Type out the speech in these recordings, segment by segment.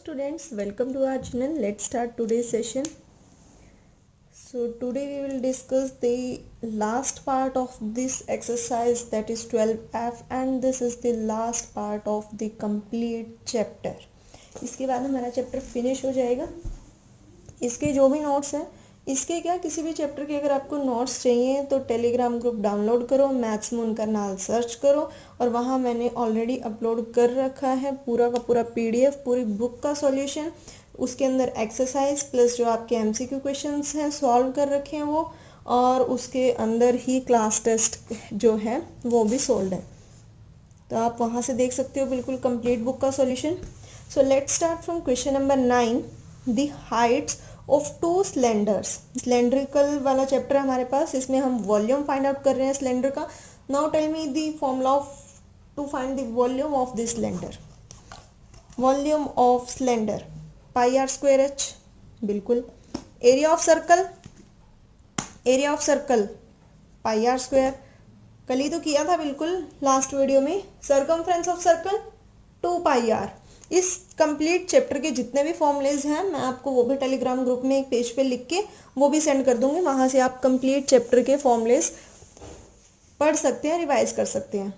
students, welcome to our channel. Let's start today's session. So today we will discuss the last part of this exercise, that is 12F, and this is the last part of the complete chapter. इसके बाद हमारा chapter finish हो जाएगा. इसके जो भी notes हैं, इसके क्या किसी भी चैप्टर के अगर आपको नोट्स चाहिए तो टेलीग्राम ग्रुप डाउनलोड करो, मैथ्स मून का नाम सर्च करो और वहाँ मैंने ऑलरेडी अपलोड कर रखा है पूरा का पूरा पीडीएफ, पूरी बुक का सॉल्यूशन. उसके अंदर एक्सरसाइज प्लस जो आपके एमसीक्यू क्वेश्चंस हैं सॉल्व कर रखे हैं वो, और उसके अंदर ही क्लास टेस्ट जो है वो भी सोल्व है. तो आप वहाँ से देख सकते हो बिल्कुल कंप्लीट बुक का solution. So let's start from question number 9. The Heights of two cylinders. Cylindrical वाला चैप्टर हमारे पास, इसमें हम वॉल्यूम फाइंड आउट कर रहे हैं सिलेंडर का. Now tell me the formula of to find the volume of the cylinder. Volume of cylinder pi r square h. बिल्कुल. Area of circle, area of circle pi r square. कल ही तो किया था बिल्कुल लास्ट वीडियो में. Circumference of circle 2 pi r. इस complete chapter के जितने भी फॉर्मूलेज हैं मैं आपको वो भी टेलीग्राम ग्रुप में एक पेज पे लिख के वो भी सेंड कर दूंगी. वहाँ से आप कंप्लीट चैप्टर के फॉर्मूलेज पढ़ सकते हैं, रिवाइज कर सकते हैं.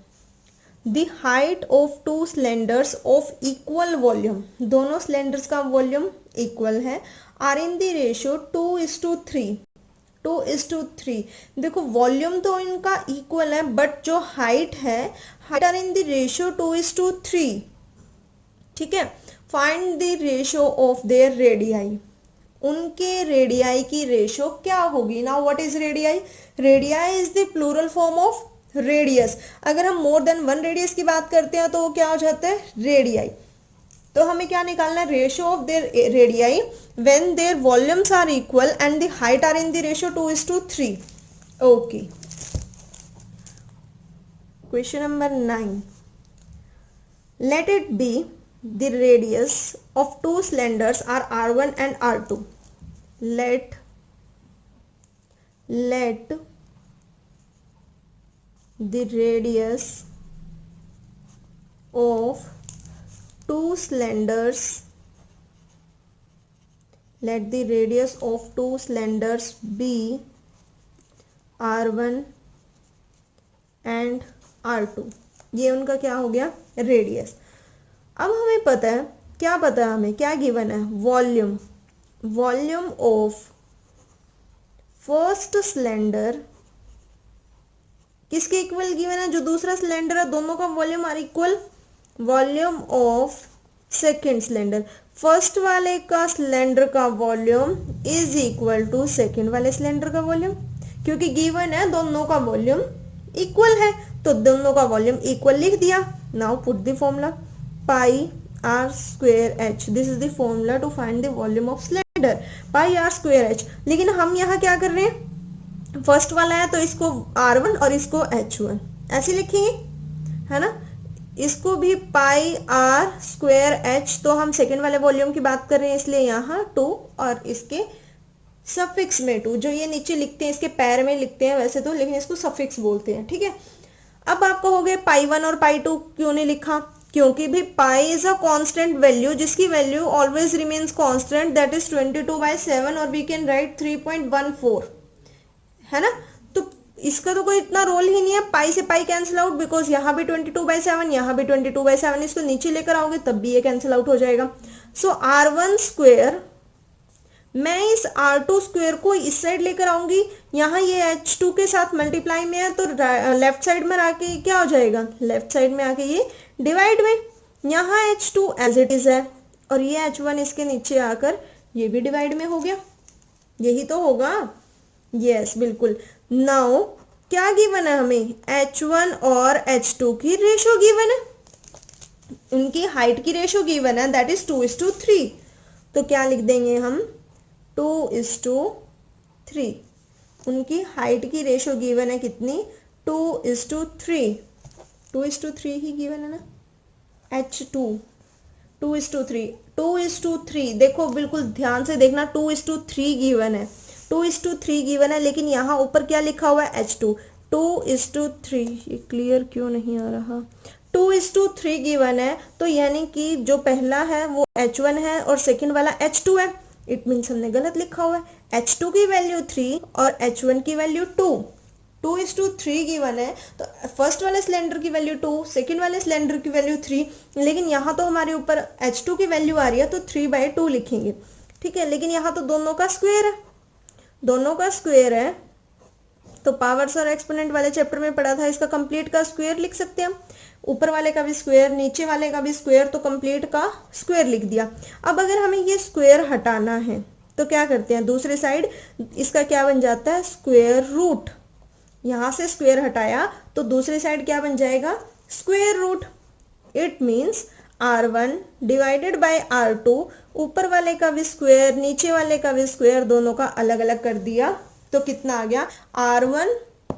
The height of two cylinders of equal volume. दोनों सिलेंडर्स का वॉल्यूम इक्वल है. Are in the ratio 2:3. 2:3. देखो वॉल्यूम तो इनका इक्वल है बट जो हाइट है, height are in the ratio 2:3. ठीक है. Find the ratio of their radii. उनके रेडियाई की रेशियो क्या होगी. Now what is radii. Radii is the plural form of radius. अगर हम मोर देन 1 रेडियस की बात करते हैं तो वो क्या हो जाता है, रेडियाई. तो हमें क्या निकालना है, ratio of their radii when their volumes are equal and the height are in the ratio 2:3. Okay. Question number 9. Let it be the radius of two cylinders are R1 and R2. Let the radius of two cylinders be R1 and R2. ये उनका क्या हो गया, radius. अब हमें पता है, क्या पता है हमें, क्या गिवन है, वॉल्यूम ऑफ फर्स्ट सिलेंडर किसके इक्वल गिवन है, जो दूसरा सिलेंडर है दोनों का volume are equal. Volume of second cylinder, first वाले का सिलेंडर का volume is equal to second वाले सिलेंडर का वॉल्यूम. क्योंकि गिवन है दोनों का वॉल्यूम इक्वल है तो दोनों का वॉल्यूम इक्वल लिख दिया. Now put the formula pi r square h. This is the formula to find the volume of cylinder. pi r square h. लेकिन हम यहाँ क्या कर रहे हैं, फर्स्ट वाला है तो इसको r1 और इसको h1 ऐसे लिखेंगे, है ना. इसको भी पाई r square h. तो हम सेकेंड वाले वॉल्यूम की बात कर रहे हैं इसलिए यहाँ 2 और इसके सफिक्स में 2. जो ये नीचे लिखते हैं इसके पैर में लिखते हैं वैसे तो, लेकिन इसको सफिक्स बोलते हैं. ठीक है. अब आप कहोगे पाई 1 और पाई 2 क्यों नहीं लिखा. क्योंकि भी pi is a constant value जिसकी value always remains constant, that is 22/7 और वी कैन राइट 3.14, है ना. तो इसका तो कोई इतना रोल ही नहीं है. पाई से पाई कैंसिल आउट, बिकॉज यहाँ भी 22/7, यहाँ भी 22/7. इसको नीचे लेकर आओगे तब भी ये कैंसिल आउट हो जाएगा. सो R1 स्क्वेयर, मैं इस R2 स्क्वेयर को इस साइड लेकर आऊंगी, यहाँ ये H2 के साथ मल्टीप्लाई में है तो लेफ्ट साइड में आके क्या हो जाएगा, लेफ्ट साइड में आके ये डिवाइड में. यहाँ H2 एज इट इज है और ये H1 इसके नीचे आकर ये भी डिवाइड में हो गया. यही तो होगा. यस बिल्कुल. नाउ क्या गिवन है हमें, H1 और H2 की रेशियो गिवन है, उनकी हाइट की रेशियो गिवन है, दैट इज 2:3. तो क्या लिख देंगे हम, 2:3. उनकी हाइट की रेशियो गिवन है कितनी, 2:3. 2:3 ही गिवन है ना. H2 2:3. 2:3. देखो बिल्कुल ध्यान से देखना, 2:3 गिवन है, 2:3 गिवन है. लेकिन यहाँ ऊपर क्या लिखा हुआ है, H2. 2:3. ये क्लियर क्यों नहीं आ रहा. 2:3 गिवन है, तो यानी कि जो पहला है वो H1 है और सेकंड वाला H2 है। इट मीन्स हमने गलत लिखा हुआ है। H2 की वैल्यू 3 और H1 की वैल्यू 2। 2:3 गिवन है, तो फर्स्ट वाले सिलेंडर की वैल्यू 2, सेकंड वाले सिलेंडर की वैल्यू 3, लेकिन यहाँ तो हमारे ऊपर H2 की वैल्यू आ रही है तो 3/2 लिखेंगे, ठीक है। लेकिन यहाँ तो दोनों का स्क्वायर है, दोनों का स्क्वायर है, तो पावर्स और एक्सपोनेंट वाले चैप्टर में पढ़ा था, इसका कंप्लीट का स्क्वायर लिख सकते हैं हम। ऊपर वाले का भी स्क्वायर, नीचे वाले का भी स्क्वायर, तो कंप्लीट का स्क्वायर लिख दिया। अब अगर हमें ये स्क्वायर हटाना है तो क्या करते हैं, दूसरे साइड इसका क्या बन जाता है, स्क्वायर रूट। यहाँ से स्क्वायर हटाया तो दूसरी साइड क्या बन जाएगा, square root. It means R1 divided by R2, ऊपर वाले का भी स्क्वायर नीचे वाले का भी स्क्वायर, दोनों का अलग अलग कर दिया, तो कितना आ गया, R1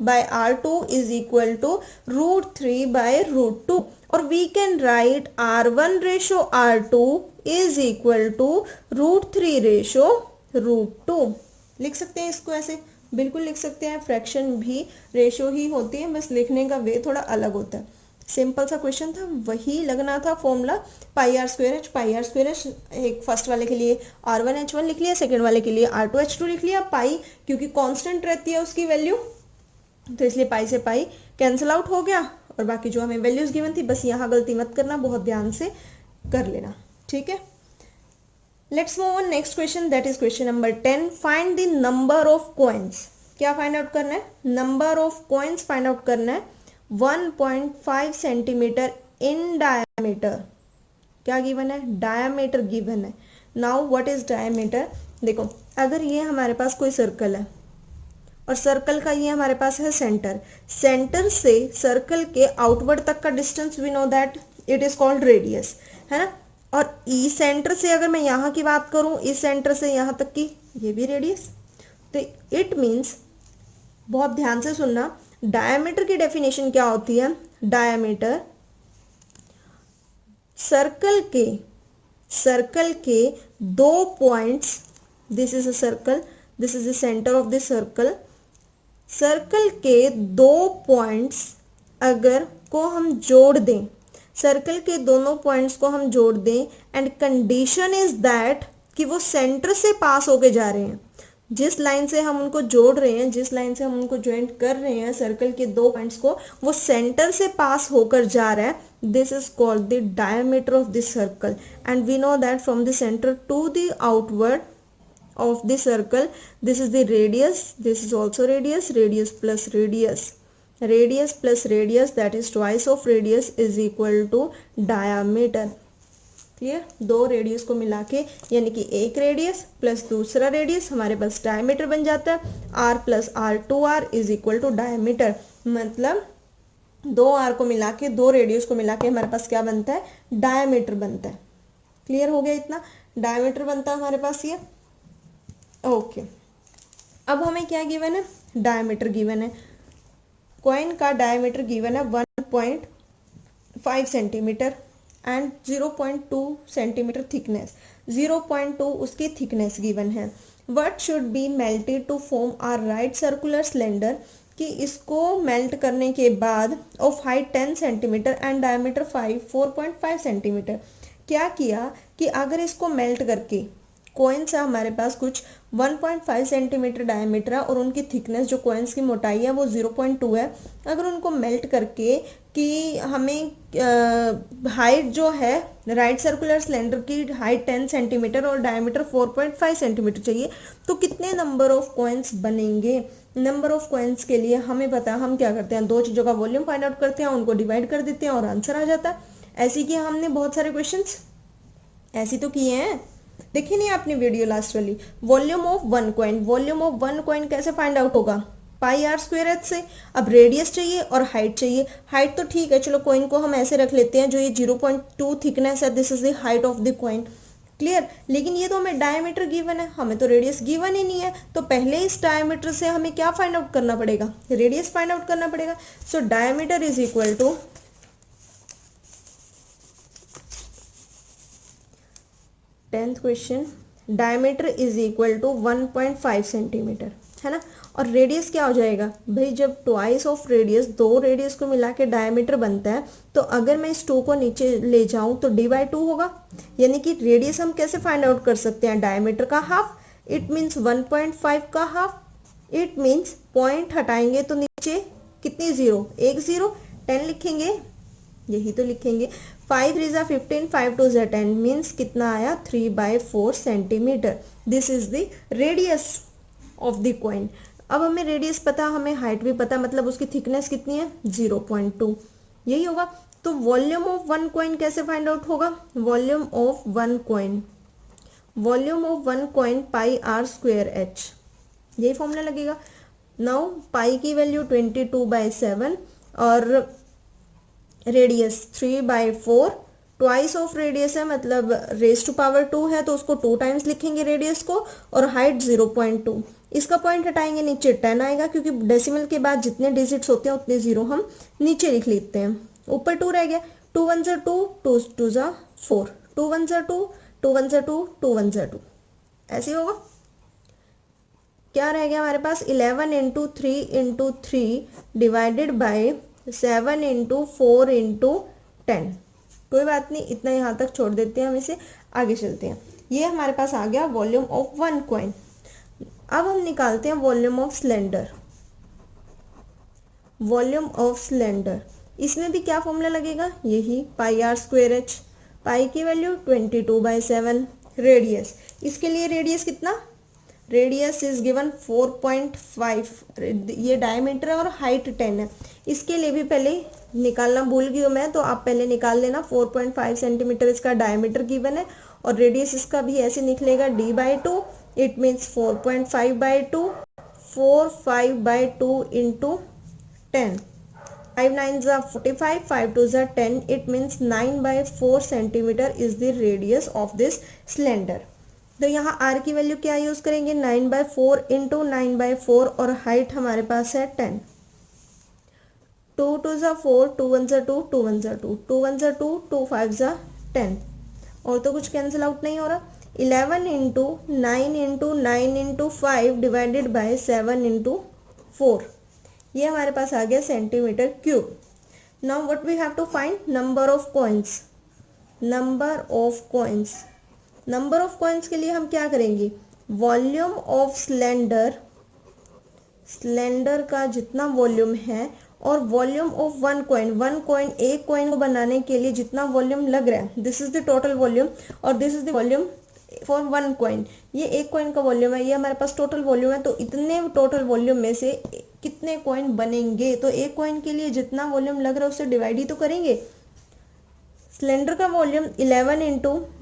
bye R2 is equal to √3/√2। और we can write R1 ratio R2 is equal to √3 ratio √2। लिख सकते हैं इसको ऐसे, बिल्कुल लिख सकते हैं। फ्रैक्शन भी रेशो ही होती है, बस लिखने का वे थोड़ा अलग होता है। सिंपल सा क्वेश्चन था, वही लगना था फॉर्मूला, पाई r²h एक फर्स्ट वाले के लिए R1H1 लिख लिया, सेकंड वाले के लिए R2H2 लिख लिया। पाई क्योंकि कांस्टेंट रहती है उसकी वैल्यू, तो इसलिए पाई से पाई कैंसिल आउट हो गया, और बाकी जो हमें वैल्यूज गिवन थी, बस यहाँ गलती मत करना, बहुत ध्यान से कर लेना, ठीक है। Let's move on next question, that is question number 10। Find the number of coins. क्या फाइंड आउट करना है, number of coins find out करना है। 1.5 सेंटीमीटर इन डायमीटर, क्या गिवन है, डायमीटर गिवन है। नाउ व्हाट इज डायमीटर, देखो अगर ये हमारे पास कोई सर्कल है और सर्कल का ये हमारे पास है सेंटर, सेंटर से सर्कल के आउटवर्ड तक का distance we know that it is called radius, है ना। और ई सेंटर से अगर मैं यहाँ की बात करूँ, इस सेंटर से यहाँ तक की, ये भी रेडियस, तो इट मीन्स, बहुत ध्यान से सुनना, डायमीटर की डेफिनेशन क्या होती है, डायमीटर सर्कल के 2 points, this is a circle, this is the centre of the circle, circle के 2 पॉइंट्स अगर को हम जोड़ दें, सर्कल के दोनों पॉइंट्स को हम जोड़ दें, एंड कंडीशन इज दैट कि वो सेंटर से पास होके जा रहे हैं, जिस लाइन से हम उनको जोड़ रहे हैं, जिस लाइन से हम उनको ज्वाइंट कर रहे हैं सर्कल के 2 पॉइंट्स को, वो सेंटर से पास होकर जा रहा है, this is called the diameter of this circle. And we know that from the centre to the outward of the circle, this is the radius, this is also radius, radius plus radius, radius plus radius, that is twice of radius is equal to diameter। Clear, 2 radius को मिला के यानी कि एक radius plus दूसरा radius हमारे पास diameter बन जाता है। r plus r2r is equal to diameter, मतलब 2r को मिला के, 2 रेडियस को मिला के हमारे पास क्या बनता है, डायमीटर बनता है। क्लियर हो गया, इतना डायमीटर बनता है हमारे पास ये, ओके। अब हमें क्या गिवन है, डायमीटर गिवन है, कॉइन का डायमीटर गिवन है 1.5 सेंटीमीटर एंड 0.2 सेंटीमीटर थिकनेस, 0.2 उसकी थिकनेस गिवन है। What should be melted to form a right circular cylinder, कि इसको मेल्ट करने के बाद of height 10 centimetre and diameter 4.5 centimetre. क्या किया कि अगर इसको मेल्ट करके, कॉइन्स है हमारे पास कुछ 1.5 सेंटीमीटर डायमीटर है और उनकी थिकनेस जो कॉइन्स की मोटाई है वो 0.2 है, अगर उनको मेल्ट करके कि हमें हाइट जो है राइट सर्कुलर सिलेंडर की हाइट 10 सेंटीमीटर और डायमीटर 4.5 सेंटीमीटर चाहिए, तो कितने नंबर ऑफ कॉइन्स बनेंगे। नंबर ऑफ कॉइन्स के लिए हमें पता है, हम क्या करते हैं, 2 चीज़ों का वॉल्यूम फाइंड आउट करते हैं, उनको डिवाइड कर देते हैं और आंसर आ जाता है। ऐसे किया हमने बहुत सारे क्वेश्चंस, ऐसे तो किए हैं, देखिए नहीं आपने वीडियो लास्ट वाली, volume of 1 coin, volume of 1 coin कैसे फाइंड आउट होगा, पाई r² से। अब रेडियस चाहिए और हाइट चाहिए, हाइट तो ठीक है, चलो कॉइन को हम ऐसे रख लेते हैं, जो ये 0.2 थिकनेस है, this is the height of the coin, clear. लेकिन ये तो हमें डायमीटर गिवन है, हमें तो रेडियस गिवन ही नहीं है, तो पहले इस डायमीटर से हमें क्या फाइंड आउट करना पड़ेगा, रेडियस फाइंड आउट करना पड़ेगा। So diameter is equal to 10th question, diameter is equal to 1.5 centimetre, है ना। और रेडियस क्या हो जाएगा भाई, जब ट्वाइस ऑफ रेडियस, दो रेडियस को मिला के डायमीटर बनता है, तो अगर मैं इस 2 को नीचे ले जाऊं तो d/2 होगा। यानी कि रेडियस हम कैसे फाइंड आउट कर सकते हैं, डायमीटर का हाफ, इट मीन्स 1.5 का हाफ, इट मीन्स पॉइंट हटाएंगे तो नीचे कितनी जीरो, एक जीरो, 10 लिखेंगे, यही तो लिखेंगे। 5 3 जा 15, 5 2 जा 10 मीन्स कितना आया, 3/4 centimetre. This is the radius of the coin. अब हमें रेडियस पता, हमें हाइट भी पता, मतलब उसकी थिकनेस कितनी है, 0.2, यही होगा। तो वॉल्यूम ऑफ वन कॉइन कैसे फाइंड आउट होगा, volume of one coin, volume of one coin πr²h, यही फॉर्मूला लगेगा। नाउ पाई की वैल्यू 22/7 और रेडियस 3/4, ट्वाइस ऑफ रेडियस है मतलब रेज टू पावर 2 है तो उसको 2 टाइम्स लिखेंगे रेडियस को, और हाइट 0.2, इसका पॉइंट हटाएंगे नीचे 10 आएगा, क्योंकि डेसिमल के बाद जितने डिजिट्स होते हैं उतने जीरो हम नीचे लिख लेते हैं, ऊपर 2 रह गया, 2 1 जा 2, 2 2 जा 4, 2 1 जा 2, 2 1 जा 2, 2 1 जा 2, ऐसे होगा। क्या रह गया हमारे पास, 11 × 3 × 3 डिवाइडेड बाय 7 × 4 × 10। कोई बात नहीं, इतना यहाँ तक छोड़ देते हैं, हम इसे आगे चलते हैं। ये हमारे पास आ गया वॉल्यूम ऑफ वन कॉइन। अब हम निकालते हैं volume of cylinder, volume of cylinder. इसमें भी क्या फॉर्मूला लगेगा, यही πr²h, पाई की वैल्यू 22/7, रेडियस, इसके लिए रेडियस कितना, रेडियस इज गिवन 4.5, ये डायमीटर और हाइट 10 है। इसके लिए भी पहले निकालना भूल गई हूँ मैं, तो आप पहले निकाल लेना। 4.5 सेंटीमीटर इसका डायमीटर गिवन है, और रेडियस इसका भी ऐसे निकलेगा d/2, इट मीन्स 4.5/2, 4/5/2 × 10, 5 9 जा 45, 5 2 जा 10, it means 9/4 centimetre is the radius of this cylinder. तो यहाँ r की वैल्यू क्या यूज करेंगे, 9/4 × 9/4, और हाइट हमारे पास है 10, 2 2 जा 4, 2 1 जा 2, 2 1 जा 2, 2 1 जा 2, 2 5 जा 10, और तो कुछ कैंसिल आउट नहीं हो रहा। 11 × 9 × 9 × 5 डिवाइडेड बाय 7 × 4, ये हमारे पास आ गया centimetre cube. Now what we have to find, number of coins, number of coins. Number of coins के लिए हम क्या करेंगे, वॉल्यूम ऑफ सिलेंडर, सिलेंडर का जितना वॉल्यूम है, और volume of one coin, one coin, एक कॉइन को बनाने के लिए जितना वॉल्यूम लग रहा है, this is the total volume, और this is the volume for one coin. ये एक कॉइन का वॉल्यूम है, ये हमारे पास टोटल वॉल्यूम है। तो इतने टोटल वॉल्यूम में से कितने कॉइन बनेंगे, तो एक कॉइन के लिए जितना वॉल्यूम लग रहा है उससे डिवाइड ही तो करेंगे। सिलेंडर का volume 11 ×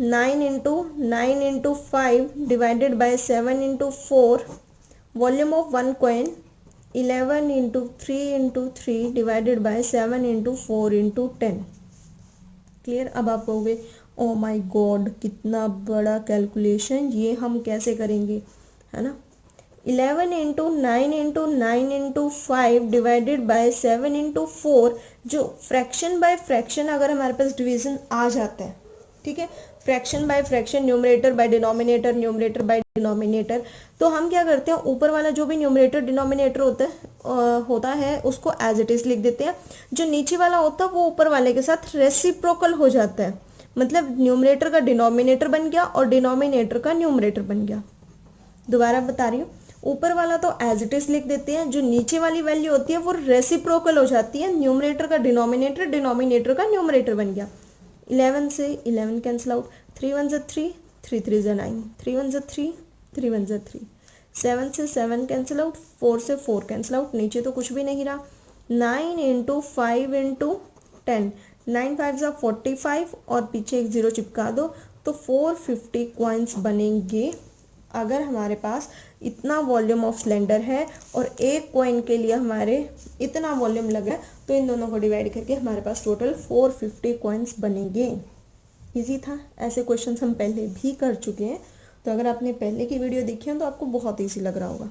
9 × 9 × 5 divided by 7 × 4, volume of one coin 11 × 3 × 3 divided by 7 × 4 × 10। Clear. अब आप कहोगे ओ माय गॉड कितना बड़ा कैलकुलेशन, ये हम कैसे करेंगे, है ना। 11 × 9 × 9 × 5 डिवाइडेड बाय 7 × 4, जो फ्रैक्शन बाय फ्रैक्शन अगर हमारे पास डिवीजन आ जाता है, ठीक है, fraction by fraction, numerator by denominator, numerator by denominator, तो हम क्या करते हैं, ऊपर वाला जो भी न्यूमरेटर डिनोमिनेटर होता है उसको एज इट इज लिख देते हैं। जो नीचे वाला होता है वो ऊपर वाले के साथ रेसिप्रोकल हो जाता है, मतलब न्यूमरेटर का डिनोमिनेटर बन गया और डिनोमिनेटर का न्यूमरेटर बन गया। दोबारा बता रही हूँ, ऊपर वाला तो एज इट इज लिख देते हैं, जो नीचे वाली वैल्यू होती है वो रेसिप्रोकल हो जाती है, न्यूमरेटर का डिनोमिनेटर, डिनोमिनेटर का न्यूमरेटर बन गया। 11 से 11 कैंसिल आउट, 3 1 जा 3, 3 3 जा 9, 3 1 जा 3, 3 1 जा 3, 7 से 7 कैंसिल आउट, 4 से 4 कैंसिल आउट, नीचे तो कुछ भी नहीं रहा। 9 × 5 × 10, 9 5 जा 45, और पीछे एक जीरो चिपका दो तो 450 कॉइन्स बनेंगे। अगर हमारे पास इतना वॉल्यूम ऑफ सिलेंडर है और एक कॉइन के लिए हमारे इतना वॉल्यूम लगा है, तो इन दोनों को डिवाइड करके हमारे पास टोटल 450 कॉइन्स बनेंगे। इजी था, ऐसे क्वेश्चंस हम पहले भी कर चुके हैं, तो अगर आपने पहले की वीडियो देखी है तो आपको बहुत ईजी लग रहा होगा।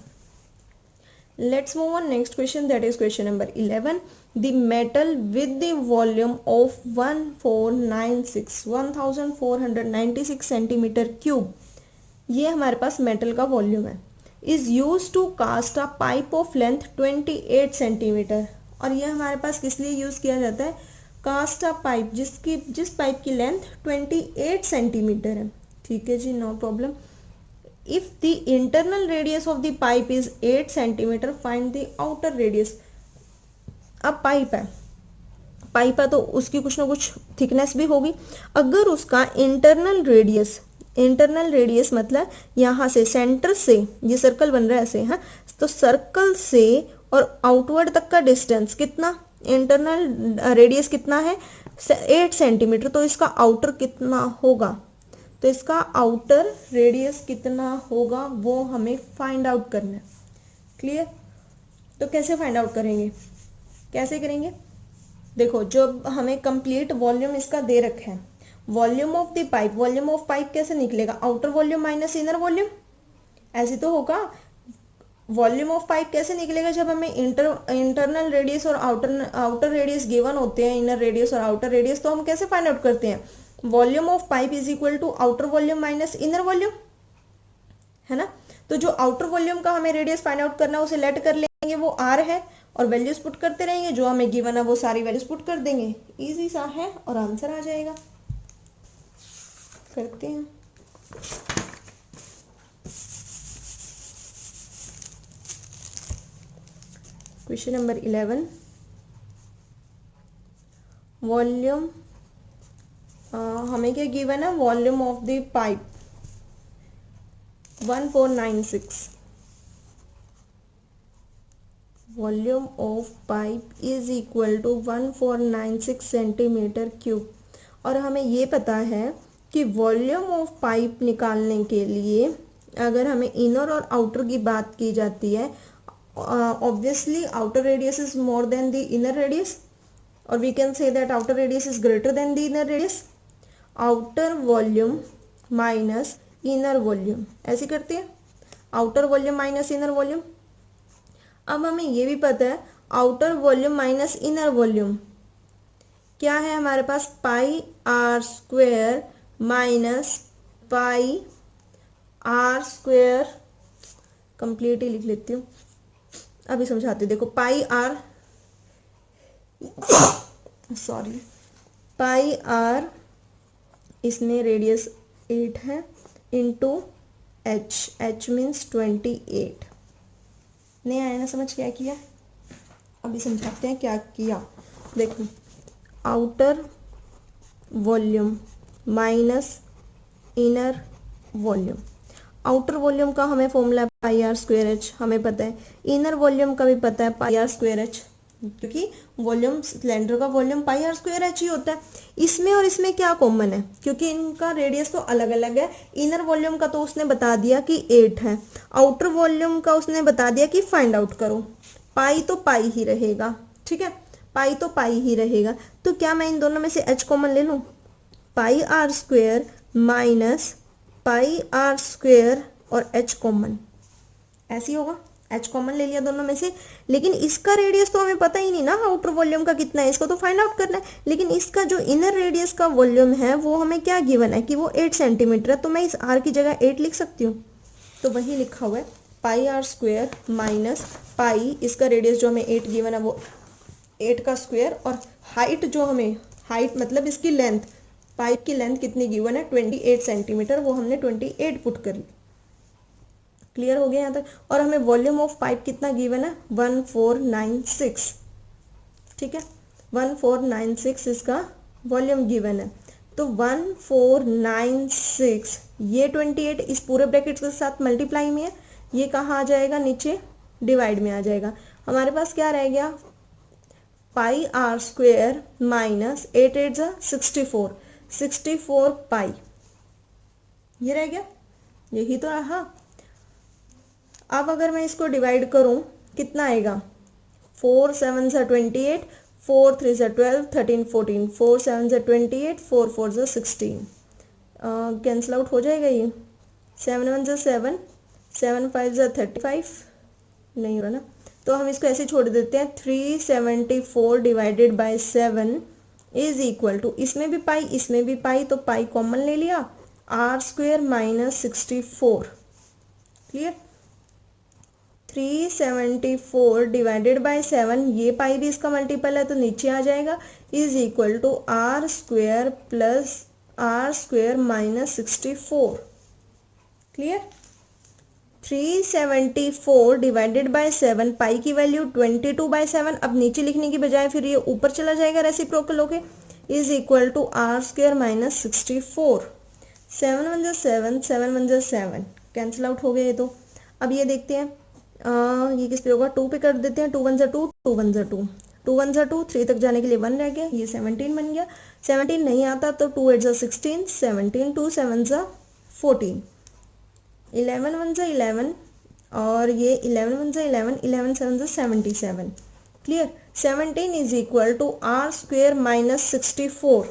Let's move on next question, that is question number 11। The metal with the volume of 1496 centimetre cube, ये हमारे पास मेटल का वॉल्यूम है। Is use to cast a pipe of length 28 centimetre. और यह हमारे पास किस लिए यूज किया जाता है? कास्ट अ पाइप, जिस पाइप की लेंथ 28 सेंटीमीटर है। ठीक है जी, no problem. If the internal radius of the pipe is 8 centimetre, find the outer radius. अब पाइप है तो उसकी कुछ ना कुछ थिकनेस भी होगी। अगर उसका इंटरनल रेडियस मतलब यहाँ से सेंटर से, ये सर्कल बन रहा है ऐसे, हाँ, तो सर्कल से और आउटवर्ड तक का डिस्टेंस कितना, इंटरनल रेडियस कितना है 8 सेंटीमीटर, तो इसका आउटर कितना होगा, तो इसका आउटर रेडियस कितना होगा वो हमें फाइंड आउट करना है। क्लियर? तो कैसे फाइंड आउट करेंगे, कैसे करेंगे? देखो, जो हमें कंप्लीट वॉल्यूम इसका दे रखा है, volume of the pipe, volume of pipe कैसे निकलेगा? Outer volume minus inner volume, ऐसे तो होगा। वॉल्यूम ऑफ पाइप कैसे निकलेगा? जब हमें इंटरनल रेडियस और आउटर रेडियस गिवन होते हैं, इनर रेडियस और आउटर रेडियस, तो हम कैसे फाइंड आउट करते हैं? Volume of pipe is equal to outer volume minus inner volume, है ना। तो जो आउटर वॉल्यूम का हमें रेडियस फाइंड आउट करना है उसे लेट कर लेंगे, वो आर है, और वैल्यूज पुट करते रहेंगे, जो हमें गिवन है वो सारी वैल्यूज पुट कर देंगे। इजी सा है और आंसर आ जाएगा। करते हैं। क्वेश्चन नंबर 11, वॉल्यूम, हमें क्या गिवन है? Volume of the pipe 1496, volume of pipe is equal to 1496 centimetre cube. और हमें ये पता है कि वॉल्यूम ऑफ पाइप निकालने के लिए अगर हमें इनर और आउटर की बात की जाती है, obviously outer radius is more than the inner radius, और we can say that outer radius is greater than the inner radius. Outer volume minus inner volume, ऐसे करते हैं, outer volume minus inner volume. अब हमें ये भी पता है outer volume minus inner volume क्या है हमारे पास? Pi r square minus pi r square, complete ही लिख लेती हूँ, अभी समझाती हूँ। देखो, पाई आर, सॉरी, पाई आर, इसमें रेडियस 8 है, इंटू एच मीन्स 28। नहीं आया ना समझ? क्या किया, अभी समझाते हैं क्या किया। देखो, outer volume minus inner volume, outer volume का हमें formula pi r square h हमें पता है, इनर वॉल्यूम का भी पता है पाई आर स्क्वायर एच, क्योंकि वॉल्यूम, सिलेंडर का volume pi r square h ही होता है। इसमें और इसमें क्या कॉमन है? क्योंकि इनका रेडियस तो अलग अलग है। इनर वॉल्यूम का तो उसने बता दिया कि 8 है, आउटर वॉल्यूम का उसने बता दिया कि फाइंड आउट करो। पाई तो पाई ही रहेगा, ठीक है, पाई तो पाई ही रहेगा। तो क्या मैं इन दोनों में से एच कॉमन ले लूँ? Pi r square minus pi r square और एच कॉमन, ऐसे ही होगा। एच कॉमन ले लिया दोनों में से, लेकिन इसका रेडियस तो हमें पता ही नहीं ना आउटर वॉल्यूम का कितना है, इसको तो फाइंड आउट करना है। लेकिन इसका जो इनर रेडियस का वॉल्यूम है वो हमें क्या गिवन है कि वो 8 सेंटीमीटर है, तो मैं इस आर की जगह 8 लिख सकती हूँ। तो वही लिखा हुआ है, पाई आर स्क्वायर माइनस पाई, इसका रेडियस जो हमें 8 गिवन है वो 8 का स्क्वायर, और हाइट जो हमें, हाइट मतलब इसकी लेंथ, पाइप की लेंथ कितनी गिवन है 28 सेंटीमीटर, वो हमने 28 पुट कर ली। क्लियर हो गया यहाँ तक? और हमें वॉल्यूम ऑफ पाइप कितना गिवन है 1496, ठीक है, 1496 इसका वॉल्यूम गिवन है। तो 1496, ये 28 इस पूरे ब्रैकेट के साथ मल्टीप्लाई में है, ये कहाँ आ जाएगा? नीचे डिवाइड में आ जाएगा। हमारे पास क्या रह गया? पाई आर स्क्वेयर माइनस 8 8 जा 64 पाई, ये रह गया, यही तो रहा। अब अगर मैं इसको डिवाइड करूं कितना आएगा? 4 7 जा 28, 4 3 जा 12, 13 14, 4 7 जा 28, 4 4 जा 16, कैंसिल आउट हो जाएगा ये। 7 1 जा 7, 7 5 जा 35, नहीं हो रहा ना, तो हम इसको ऐसे छोड़ देते हैं। 374 divided by 7 is equal to, इसमें भी पाई इसमें भी पाई, तो पाई कॉमन ले लिया, r square minus 64। Clear? 374 divided by 7, ये पाई भी इसका मल्टीपल है तो नीचे आ जाएगा, is equal to r square plus r square minus 64। Clear? 374 divided by 7, pi की वैल्यू 22/7, अब नीचे लिखने की बजाय फिर ये ऊपर चला जाएगा रेसिप्रोकल होके, is equal to r square minus 64। 7 1 7, 7 1 7, cancel out हो गया ये तो। अब ये देखते हैं ये किस पे होगा, 2 पे कर देते हैं, 2 1 2, 2 1 2, 2 1 2, 3 तक जाने के लिए 1 रह गया, ये 17 बन गया। 17 नहीं आता तो 2 8 16, 17 2 7 14, 11 1 11, और ये 11 1 11, 11 7 77। Clear? 17 is equal to r square minus 64।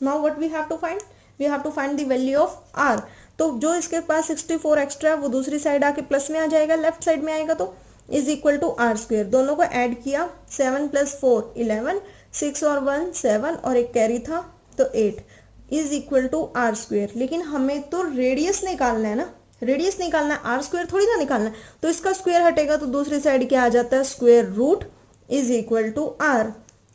Now what we have to find, we have to find the value of r. तो जो इसके पास 64 एक्स्ट्रा है वो दूसरी साइड आके प्लस में आ जाएगा, लेफ्ट साइड में आएगा, तो is equal to r square. दोनों को ऐड किया, 7 + 4 11, 6 और 1 7, और एक कैरी था तो 8, is equal to r square. लेकिन हमें तो रेडियस निकालना है ना, रेडियस निकालना है, आर स्क्वेयर थोड़ी ना निकालना है। तो इसका स्क्वेयर हटेगा तो दूसरी साइड क्या आ जाता है, square root is equal to r.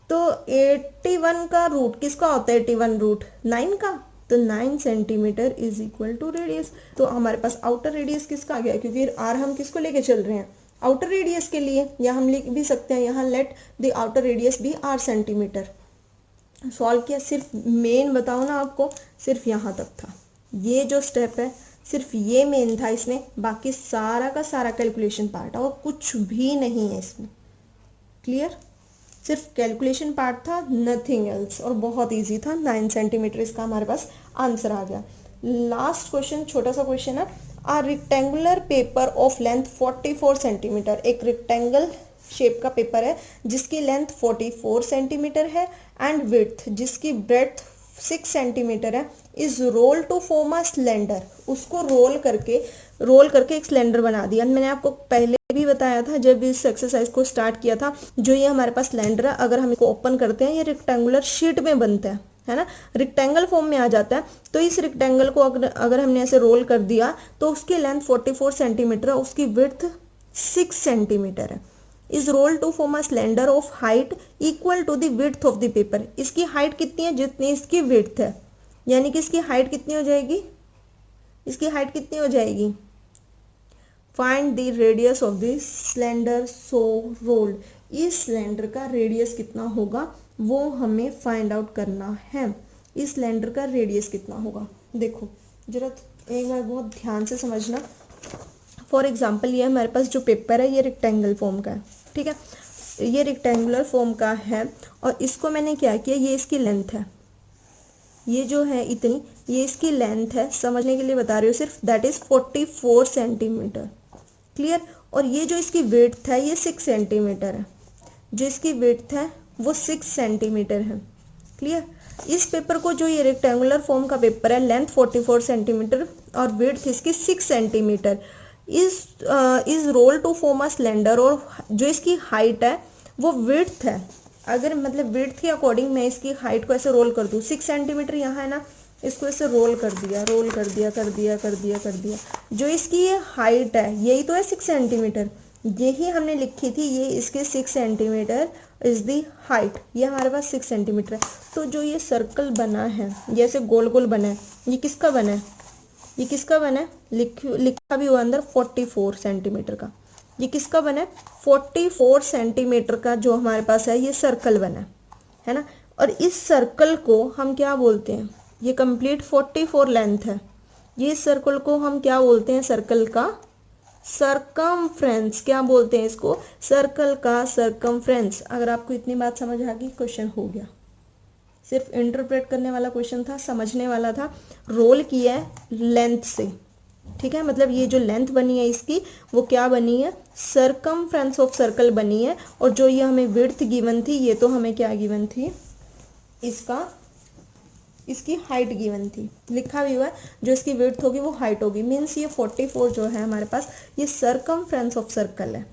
तो 81 का रूट किसका होता है, 81 रूट 9 का, तो 9 centimetre is equal to radius. तो हमारे पास आउटर रेडियस किसका आ गया, क्योंकि आर हम किसको लेके चल रहे हैं, आउटर रेडियस के लिए, या हम लिख भी सकते हैं यहाँ लेट द आउटर रेडियस भी आर सेंटीमीटर। सॉल्व किया, सिर्फ मेन बताओ ना आपको, सिर्फ यहाँ तक था, ये जो स्टेप है सिर्फ ये मेन था इसमें, बाकी सारा का सारा कैलकुलेशन पार्ट है और कुछ भी नहीं है इसमें। क्लियर? सिर्फ कैलकुलेशन पार्ट था, नथिंग एल्स, और बहुत इजी था। 9 सेंटीमीटर इसका हमारे पास आंसर आ गया। लास्ट क्वेश्चन, छोटा सा क्वेश्चन है, a rectangular paper of length 44 centimetre, एक रेक्टेंगल शेप का पेपर है जिसकी लेंथ 44 सेंटीमीटर है एंड विड्थ जिसकी ब्रेड्थ 6 सेंटीमीटर है, is roll to form a cylinder. उसको रोल करके एक सिलेंडर बना दिया। मैंने आपको पहले भी बताया था जब इस एक्सरसाइज को स्टार्ट किया था, जो ये हमारे पास सिलेंडर है, अगर हम इसको ओपन करते हैं ये रेक्टेंगुलर शीट में बनता है ना, रेक्टेंगल फॉर्म में आ जाता है। तो इस रेक्टेंगल को अगर हमने ऐसे रोल कर दिया तो उसकी लेंथ 44 सेंटीमीटर है, उसकी विड्थ 6 सेंटीमीटर है। Is roll to form a cylinder of height equal to the width of the paper. इसकी हाइट कितनी है, जितनी इसकी विड्थ है, यानी कि इसकी हाइट कितनी हो जाएगी, इसकी हाइट कितनी हो जाएगी, find the radius of the cylinder so rolled. इस सिलेंडर का रेडियस कितना होगा वो हमें फाइंड आउट करना है। इस सिलेंडर का रेडियस कितना होगा, देखो जरा एक बार बहुत ध्यान से समझना। फॉर एग्जाम्पल ये हमारे पास जो पेपर है ये रेक्टेंगल फॉर्म का है, ठीक है, ये रेक्टेंगुलर फॉर्म का है, और इसको मैंने क्या किया, ये इसकी लेंथ है, ये जो है इतनी, ये इसकी लेंथ है, समझने के लिए बता रही हूँ सिर्फ, दैट इज 44 सेंटीमीटर। क्लियर? और ये जो इसकी विड्थ है ये 6 सेंटीमीटर है, जो इसकी विड्थ है वो 6 सेंटीमीटर है। क्लियर? इस पेपर को, जो ये रेक्टेंगुलर फॉर्म का पेपर है, लेंथ 44 सेंटीमीटर और विड्थ इसकी 6 centimetre, is roll to form a cylinder, और जो इसकी हाइट है वो विड्थ है। अगर मतलब विड्थ के अकॉर्डिंग मैं इसकी हाइट को ऐसे रोल कर दूँ, 6 सेंटीमीटर यहाँ है ना, इसको ऐसे रोल कर दिया, जो इसकी ये हाइट है यही तो है 6 सेंटीमीटर, यही हमने लिखी थी, ये इसके 6 सेंटीमीटर इज दी हाइट, ये हमारे पास 6 सेंटीमीटर है। तो जो ये सर्कल बना है, जैसे गोल गोल बना है, ये किसका बना है, ये किसका बना है, लिखा भी हुआ अंदर 44 सेंटीमीटर का, ये किसका बना है, 44 सेंटीमीटर का जो हमारे पास है ये सर्कल बना है ना। और इस सर्कल को हम क्या बोलते हैं, ये कंप्लीट 44 लेंथ है, ये सर्कल को हम क्या बोलते हैं, सर्कल का सरकमफ्रेंस। क्या बोलते हैं इसको, सर्कल का सरकमफ्रेंस। अगर आपको इतनी बात समझ आ गई, क्वेश्चन हो गया। सिर्फ इंटरप्रेट करने वाला क्वेश्चन था, समझने वाला था। रोल किया है लेंथ से, ठीक है, मतलब ये जो लेंथ बनी है इसकी वो क्या बनी है, सरकमफ्रेंस ऑफ सर्कल बनी है। और जो ये हमें विड्थ गिवन थी, ये तो हमें क्या गिवन थी, इसकी हाइट गिवन थी, लिखा भी हुआ है, जो इसकी विड्थ होगी वो हाइट होगी। मीन्स ये 44 जो है हमारे पास, ये सरकमफ्रेंस ऑफ सर्कल है।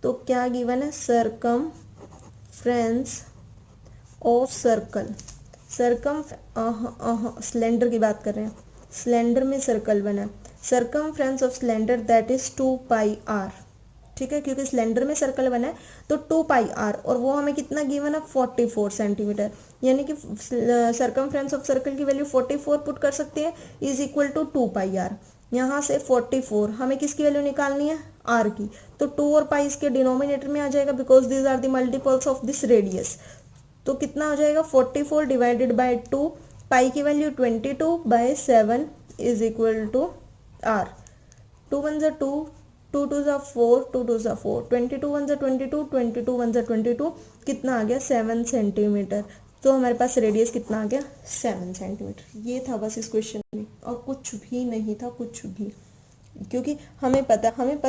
तो क्या गिवन है, सरकमफ्रेंस ऑफ सर्कल। सिलेंडर की बात कर रहे हैं, सिलेंडर में सर्कल बना, circumference of cylinder that is 2 pi r. ठीक है, क्योंकि सिलेंडर में सर्कल बना है तो 2 पाई आर, और वो हमें कितना गिवन है 44 सेंटीमीटर, यानी कि सर्कमफ्रेंस ऑफ सर्कल की वैल्यू 44 पुट कर सकते हैं, is equal to 2 pi r. यहाँ से 44 हमें किसकी वैल्यू निकालनी है, आर की, तो 2 और पाई इसके डिनोमिनेटर में आ जाएगा because these are the multiples of this radius. तो कितना हो जाएगा 44 डिवाइडेड बाय 2, पाई की value 22 by 7 is equal to r. 2 1 जा 2, 2 2 जा 4, 2 2 जा 4, 22 1 जा 22, 22 1 जा 22, कितना आ गया 7 सेंटीमीटर। तो हमारे पास रेडियस कितना आ गया 7 सेंटीमीटर। ये था बस इस क्वेश्चन में, और कुछ भी नहीं था, कुछ भी, क्योंकि हमें पता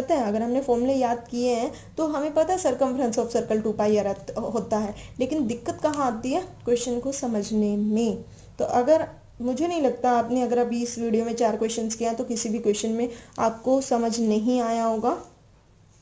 है अगर हमने फॉर्मूले याद किए हैं तो हमें पता है circumference of circle 2 pi r होता है, लेकिन दिक्कत कहाँ आती है, क्वेश्चन को समझने में। तो अगर मुझे नहीं लगता आपने अगर अभी इस वीडियो में 4 क्वेश्चंस किया तो किसी भी क्वेश्चन में आपको समझ नहीं आया होगा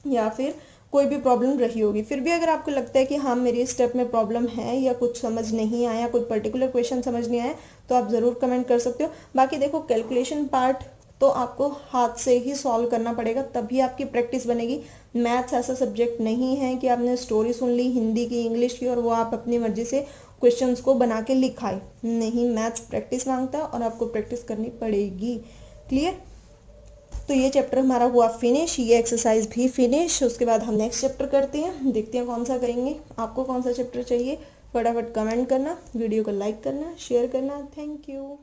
या फिर कोई भी प्रॉब्लम रही होगी। फिर भी अगर आपको लगता है कि हाँ मेरी स्टेप में प्रॉब्लम है या कुछ समझ नहीं आया, कोई पर्टिकुलर क्वेश्चन समझ नहीं आया, तो आप ज़रूर कमेंट कर सकते हो। बाकी देखो कैलकुलेशन पार्ट तो आपको हाथ से ही सॉल्व करना पड़ेगा, तभी आपकी प्रैक्टिस बनेगी। मैथ्स ऐसा सब्जेक्ट नहीं है कि आपने स्टोरी सुन ली हिंदी की इंग्लिश की और वो आप अपनी मर्जी से क्वेश्चंस को बना के लिखाए, नहीं, मैथ्स प्रैक्टिस मांगता है और आपको प्रैक्टिस करनी पड़ेगी। क्लियर? तो ये चैप्टर हमारा हुआ फिनिश, ये एक्सरसाइज भी फिनिश। उसके बाद हम नेक्स्ट चैप्टर करते हैं, देखते हैं कौन सा करेंगे। आपको कौन सा चैप्टर चाहिए फटाफट कमेंट करना, वीडियो को लाइक करना, शेयर करना। Thank you.